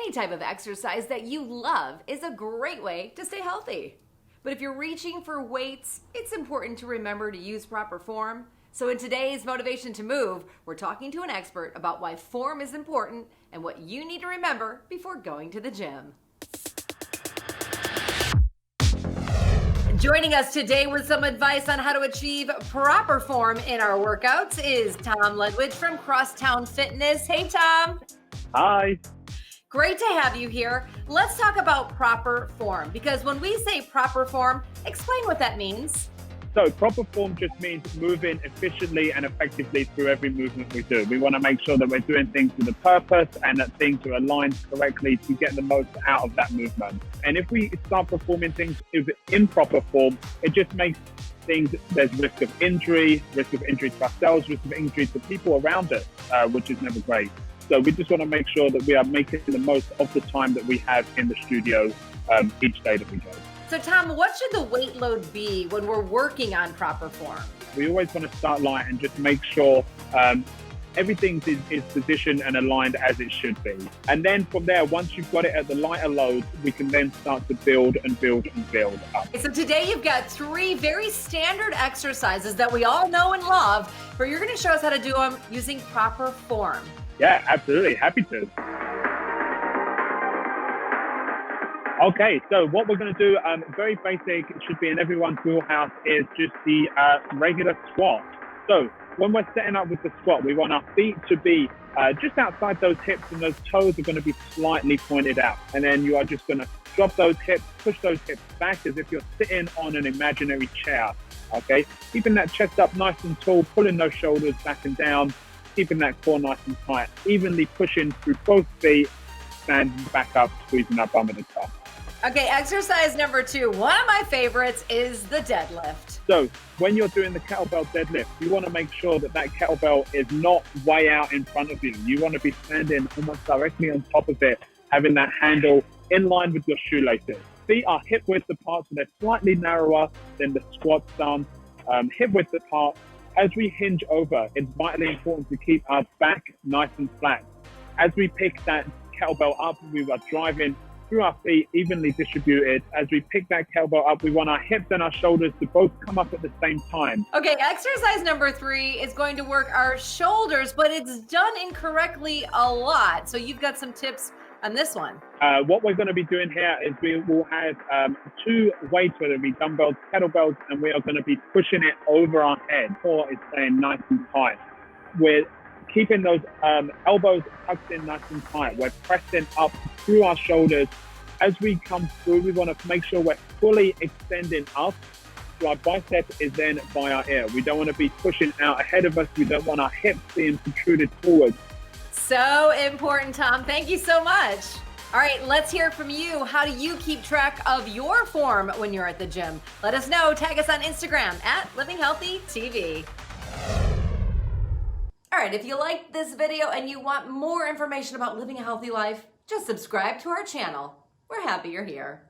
any type of exercise that you love is a great way to stay healthy. But if you're reaching for weights, it's important to remember to use proper form. So in today's Motivation to Move, we're talking to an expert about why form is important and what you need to remember before going to the gym. Joining us today with some advice on how to achieve proper form in our workouts is Tom Ledwidge from Crosstown Fitness. Hey, Tom. Hi. Great to have you here. Let's talk about proper form, because when we say proper form, explain what that means. So proper form just means moving efficiently and effectively through every movement we do. We want to make sure that we're doing things with a purpose and that things are aligned correctly to get the most out of that movement. And if we start performing things with improper form, it just makes things, there's risk of injury to ourselves, risk of injury to people around us, which is never great. So we just want to make sure that we are making the most of the time that we have in the studio each day that we go. So Tom, what should the weight load be when we're working on proper form? We always want to start light and just make sure everything is positioned and aligned as it should be. And then from there, once you've got it at the lighter loads, we can then start to build and build and build up. So today you've got 3 very standard exercises that we all know and love, but you're going to show us how to do them using proper form. Yeah, absolutely. Happy to. Okay, so what we're going to do, very basic, it should be in everyone's wheelhouse, is just the regular squat. So when we're setting up with the squat, we want our feet to be just outside those hips, and those toes are going to be slightly pointed out. And then you are just going to drop those hips, push those hips back as if you're sitting on an imaginary chair. Okay, keeping that chest up nice and tall, pulling those shoulders back and down, keeping that core nice and tight, evenly pushing through both feet, standing back up, squeezing that bum at the top. Okay, exercise number 2, one of my favorites is the deadlift. So when you're doing the kettlebell deadlift, you want to make sure that that kettlebell is not way out in front of you. You want to be standing almost directly on top of it, having that handle in line with your shoelaces. Feet are hip width apart, so they're slightly narrower than the squat's done, hip width apart. As we hinge over, it's vitally important to keep our back nice and flat. As we pick that kettlebell up, we are driving through our feet, evenly distributed. As we pick that kettlebell up, we want our hips and our shoulders to both come up at the same time. Okay, exercise number 3 is going to work our shoulders, but it's done incorrectly a lot. So you've got some tips on this one. What we're going to be doing here is we will have 2 weights, whether it be dumbbells, kettlebells, and we are going to be pushing it over our head. Core is staying nice and tight. We're keeping those elbows tucked in nice and tight. We're pressing up through our shoulders. As we come through, we want to make sure we're fully extending up. So our bicep is then by our ear. We don't want to be pushing out ahead of us. We don't want our hips being protruded forward. So important, Tom. Thank you so much. All right, let's hear from you. How do you keep track of your form when you're at the gym? Let us know. Tag us on Instagram at Living Healthy TV. All right, if you liked this video and you want more information about living a healthy life, just subscribe to our channel. We're happy you're here.